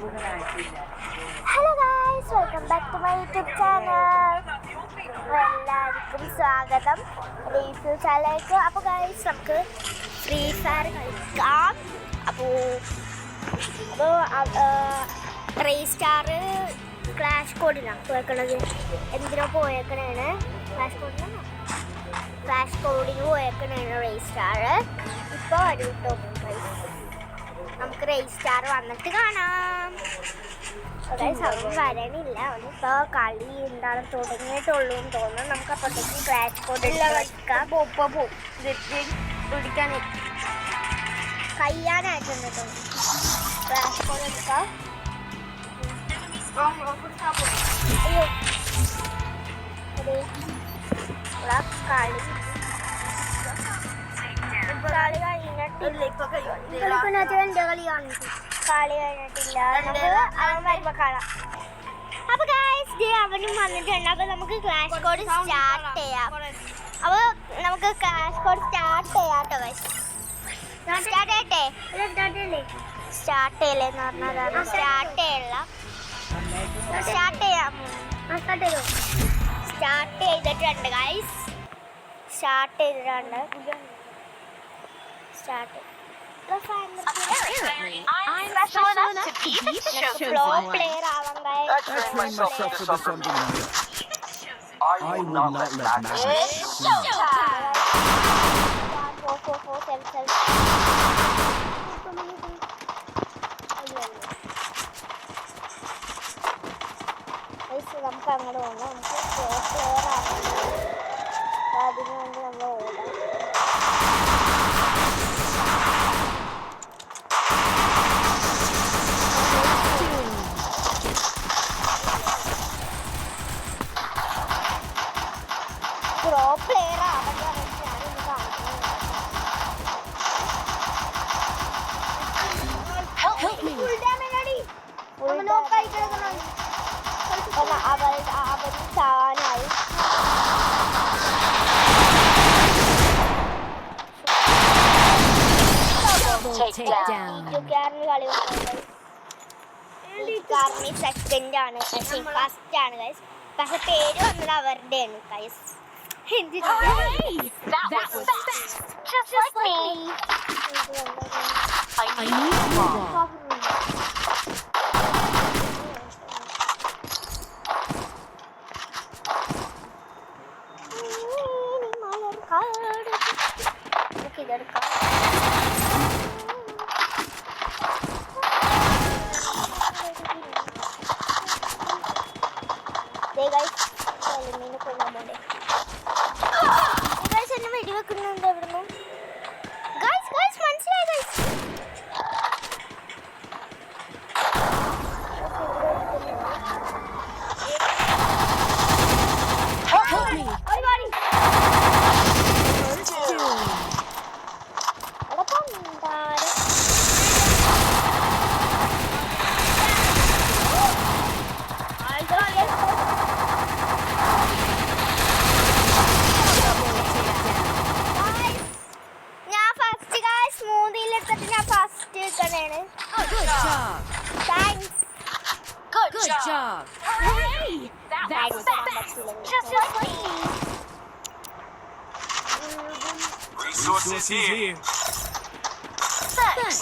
Hello guys, welcome back to my YouTube channel. എല്ലാവർക്കും സ്വാഗതം എൻ്റെ യൂട്യൂബ് ചാനലിലേക്ക്. അപ്പോൾ ഗൈസ്, നമുക്ക് ഫ്രീ ഫയർ കളിക്കാം. അപ്പോൾ റേസ് സ്റ്റാർ ക്ലാഷ് കോഡിലാണ് പോയേക്കണത്. എന്തിനോ പോയേക്കണേണ് ക്ലാഷ് കോഡിന് പോയേക്കണേണ് റേസ് സ്റ്റാർ. ഇപ്പോൾ വരും കേട്ടോ ഗൈസ്, നമുക്ക് റേസ് സ്റ്റാർ വന്നിട്ട് കാണാം. സമയം വരണില്ല, അവനിപ്പോൾ കളി എന്താണ് തുടങ്ങിയിട്ടുള്ളൂ എന്ന് തോന്നുന്നു. നമുക്ക് അപ്പോഴത്തേക്ക് ക്ലാഷ് കോഡ് പിടിക്കാൻ കഴിയാനായിട്ടുണ്ട് കേട്ടോ. ക്ലാഷ് കോഡ് എടുക്കാം. കളി കഴിഞ്ഞിട്ടില്ല, എൻ്റെ കളി കഴിഞ്ഞിട്ടില്ല. നമുക്ക് കാണാം. അപ്പൊ ഗൈസ്, അവനും വന്നിട്ടുണ്ട്. അപ്പൊ നമുക്ക് ക്ലാഷ് കോഡ് സ്റ്റാർട്ട് ചെയ്യാം. അപ്പൊ നമുക്ക് ക്ലാഷ് കോഡ് സ്റ്റാർട്ട് ചെയ്യാം കേട്ടോ ഗൈസ്. സ്റ്റാർട്ട് ചെയ്യട്ടെ? സ്റ്റാർട്ട് ചെയ്യലെന്ന് പറഞ്ഞതാണ്. സ്റ്റാർട്ട് ചെയ്യല്ല, സ്റ്റാർട്ട് ചെയ്യാം. സ്റ്റാർട്ട് ചെയ്തിട്ടുണ്ട് ഗൈസ്, സ്റ്റാർട്ട് ചെയ്തിട്ടുണ്ട്. Start I'm special enough to be the show. Pro player ആവാൻ guys. I will not let madness നമുക്ക് അങ്ങോട്ട് പോകണം. നമുക്ക് പ്രോ പ്ലെയർ ആവാൻ അതിനു വേണ്ടി നമ്മൾ ഓടാം. പ്രോ പ്ലെയർ ആവാൻ ഞാനിന്ന് കാണിക്കുന്നത്. അവർ ചാനായി. കളി സെക്കൻഡ് ആണ്, ഫസ്റ്റ് ആണ് ഗൈസ്. പക്ഷെ പേര് വന്നത് അവരുടെയാണ് guys. That was fast, just like me. I need more. ഇതെടുക്കാം. എന്നെ വെടിവെക്കുന്നുണ്ട് എവിടുന്നു ഗൈസ്. മനസ്സിലായി guys. Good job. Hey, that was fast, just like me. resources here. Thanks.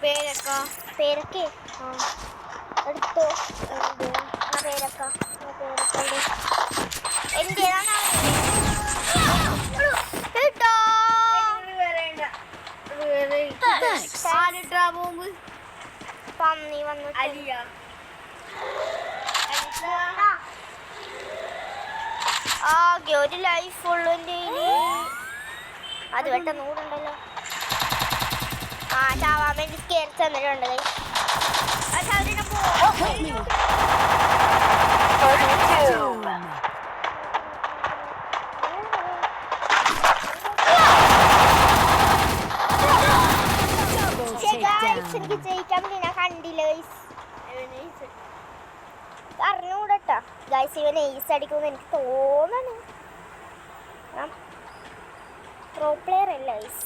പേരൊക്കെ എടുത്തോ. പേരൊക്കെ എന്റേതാണ് കേട്ടോ. പന്നി വന്നു. ആകെ ഒരു ലൈഫ് ഉള്ളു എൻ്റെ. അത് പെട്ടെന്ന് കൂടുണ്ടല്ലോ. ചാവാൻ വേണ്ടി കയറി തന്നിട്ടുണ്ട്. എനിക്ക് ജയിക്കാൻ വേണ്ടി ഞാൻ കണ്ടില്ല ഗൈസ്. അറിഞ്ഞൂടട്ടാ ഗൈസ്, ഇവൻ ഏസ് അടിക്കുമെന്ന് എനിക്ക് തോന്നണേ. പ്രോ പ്ലെയർ അല്ല ഗൈസ്.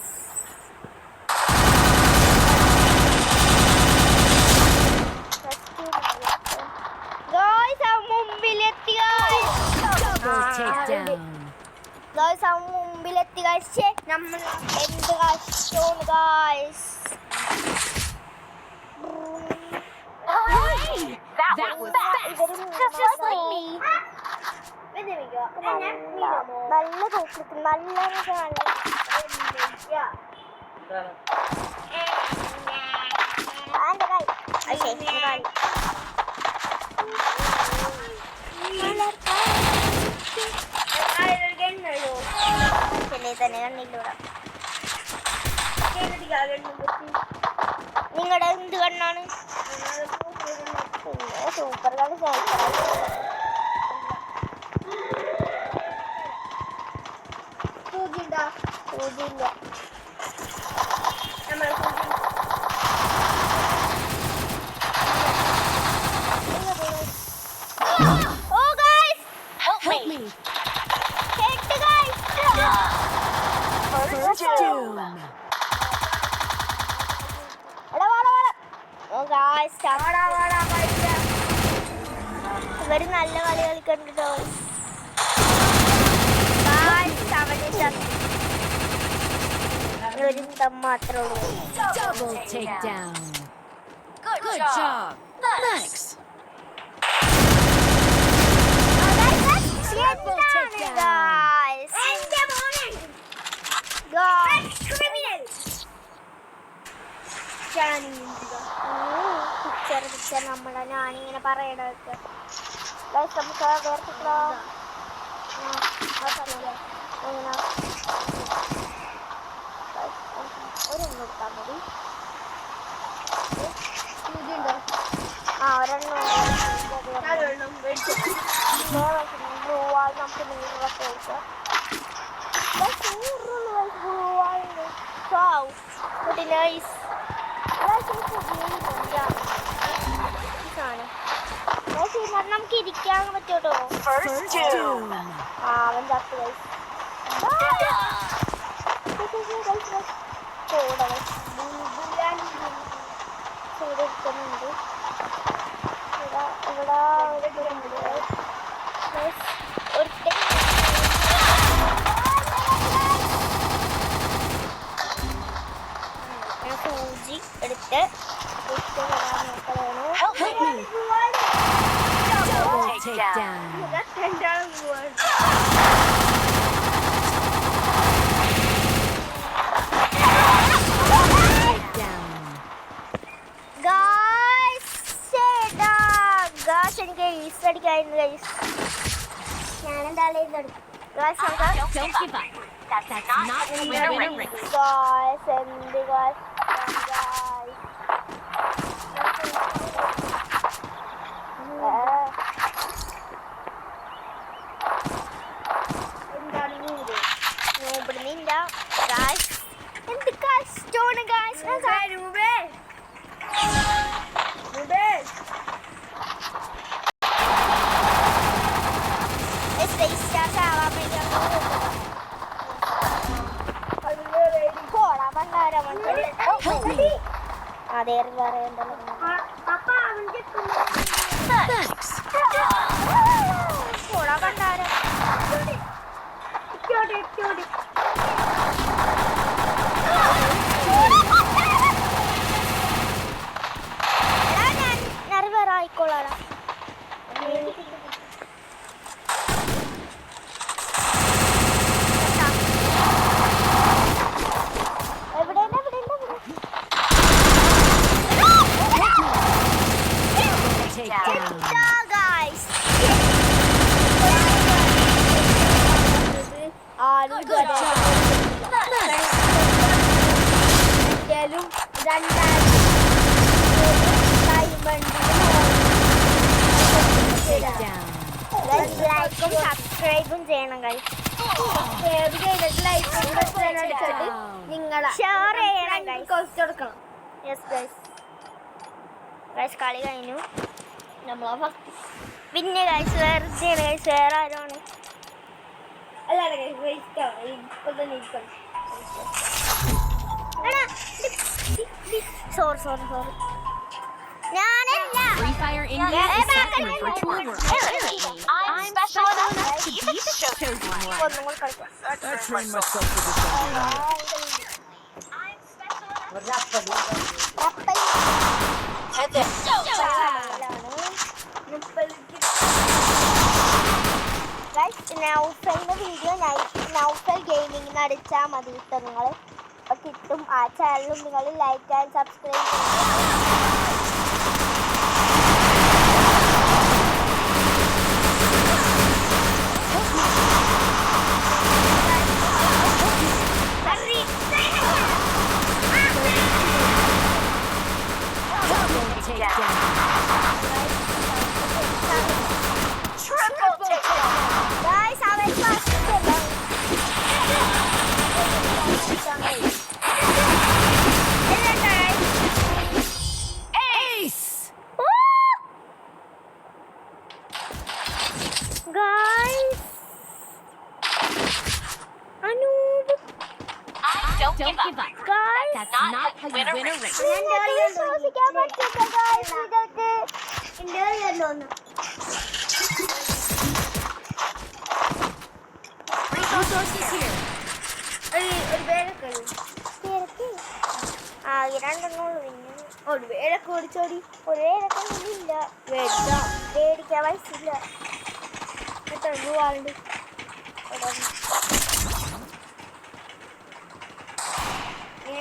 എന്ത് കഷ്ടമാണ് guys. Hey! That was fast. Just like me. നല്ല തോപ്പിടിക്കും, നല്ല തന്നെ കണ്ണില്ലൂടെ. നിങ്ങളുടെ എന്ത് കണ്ണാണ്? പിന്നെ സൂപ്പർ കളി സൂചിയില്ല. Oh guys, Help me. hit guys. First doom. Oh guys, ഇവര് നല്ല കളി കളിക്കണ്ടോ? ഒരു മാത്രമേ ഉള്ളൂ. Double takedown. Good job. Thanks. Triple takedown. Picture നമ്മളെ ഞാനിങ്ങനെ പറയണതൊക്കെ നമുക്ക് വേർത്തിട്ടോ ഒരെണ്ണം എടുത്താൽ മതി. ആ ഒരെണ്ണം ബ്ലൂ വാൾ നമുക്ക് നീളൊക്കെ കഴിക്കാം. നമുക്ക് ഇരിക്കാൻ പറ്റൂട്ടോ. First doom. അവൻ ചത്ത് കഴിച്ചു. എടുക്കുന്നുണ്ട് ഇവിടെ സൂചി എടുത്ത് Help me. Double takedown. എനിക്ക് ഈസ്റ്റ് അടിക്കായിരുന്നു ഗൈസ്. ഞാനെന്തായാലും ഇതെടുക്കും. Don't give up. That's not a winner race. Guys എന്ത് ഗായ്സ് ഇവിടുന്നില്ല ഗായ്സ്. എന്ത് കഷ്ടമാണ് ഗായ്സ്. അതെ വേറെ Thanks. പോടാ പണ്ടാരം. ഞാൻ വേറെ ആയിക്കോളാം. ലൈക്കും സബ്സ്ക്രൈബും ചെയ്യണം ഗൈസ്. ഷെയർ ചെയ്യണം ഗൈസ്. Yes guys. ഗൈസ് കളി കഴിഞ്ഞു. നമ്മളെ പിന്നെ ഗൈസ് വെറുതെ ഗൈസ് വേറെ ആരാണ് സോറി ഞാനല്ല. Free Fire India is set to refer to our world. I special enough to be the chosen one. ഒന്നും കൂടി കളിക്കാം. I trained myself for this engineering. കപ്പൽ നൗഫലിന്റെ വീഡിയോ നൗഫൽ ഗെയിമിംഗ് അടിച്ചാൽ മതി കേട്ടോ നിങ്ങൾ. അപ്പോൾ കിട്ടും. ആ ചാനലും നിങ്ങൾ like and subscribe Guys, how is Ace! Guys, Anoop. Don't give up. Guys, That's not how you win a race. വിശ്വസിക്കാൻ പറ്റില്ല guys. ഇതൊക്കെ ഇന്ത്യയിലൊന്നും Resources here. ഒരു പേരൊക്കെ ആ രണ്ടെണ്ണോളൂ പിന്നെ ഒരു പേരൊക്കെ ഓടിച്ചോടി ഒരു പേരൊക്കെ ഇല്ല പേടിക്കാൻ വയസ്സില്ല എത്ര രൂപയുണ്ട്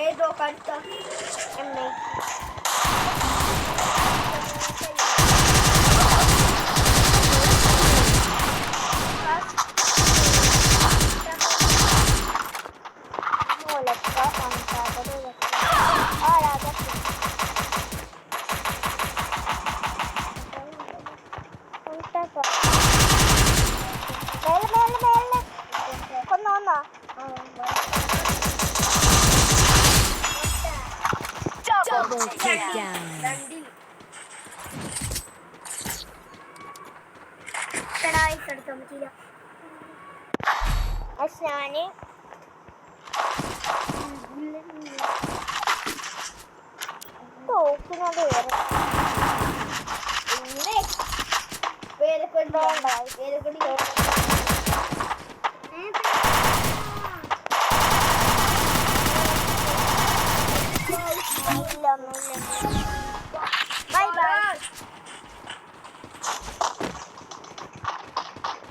ഏതോ കടുത്ത എമ്മ Double takedown. ഞാന് തോക്കുന്നത് വേറെ കൊണ്ടോണ്ടായി വേറെ കൊണ്ട് ബൈ ബൈ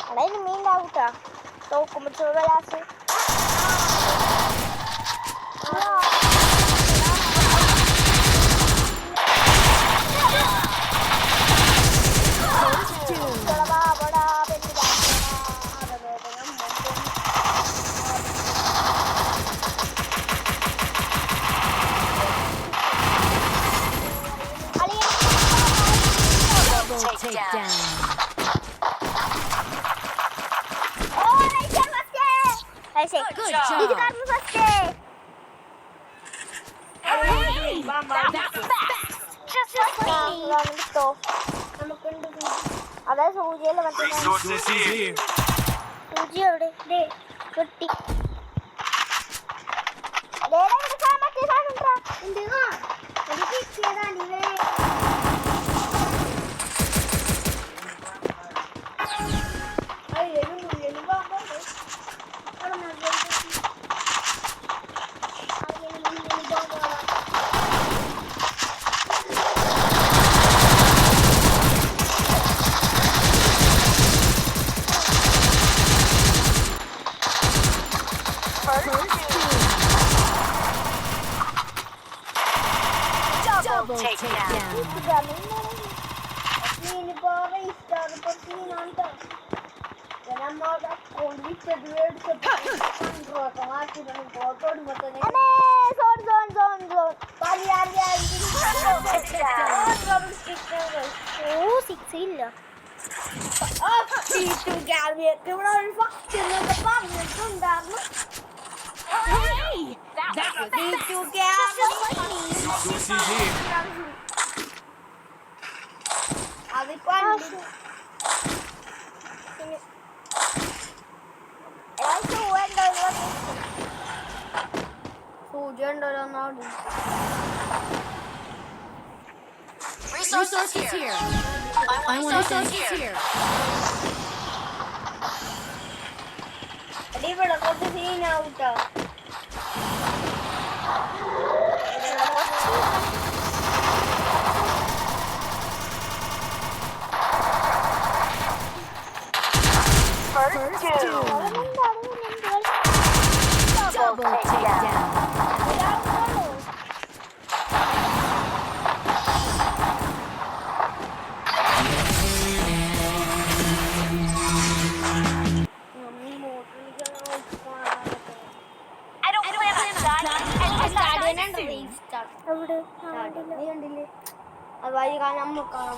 അവിടെ ഇനി മീൻ ഉണ്ടാവൂട്ടാ തോക്കുമ്പോ ചോറാസ് Takedown. Good job. Did you guys first Hey! That's fast. Just like me. അതെ സൂചിയല്ല മറ്റേ Resources here. സൂചി എവിടെ കിട്ടി മറ്റേ സാധനം കിട്ടിയതാ നീവേ Double takedown. Hey! That was fast. Just like me. Resources here. Resources here. I want resources here. ക്ലീനാവൂട്ടോ. First two. Double takedown. അതുവഴി കാണാൻ നോക്കാം.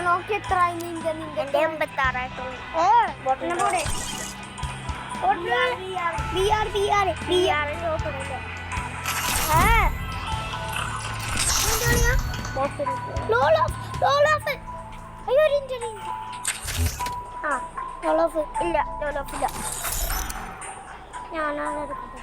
നോക്കി എത്ര നിന്റെ 86 ഞാനാണ് എടുക്കുന്നത്.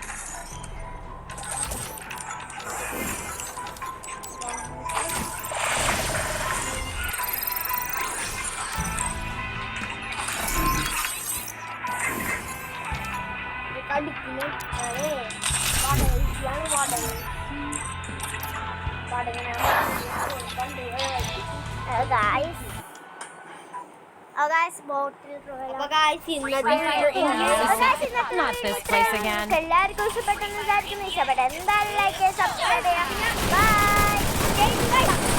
Not this place again. എല്ലാവർക്കും ഇഷ്ടപ്പെട്ടെന്ന് വിചാരിക്കുന്നു. ഇഷ്ടപ്പെട്ട എന്തായാലും ലൈക്ക് സബ്സ്ക്രൈബ് ചെയ്യാം. ബൈ.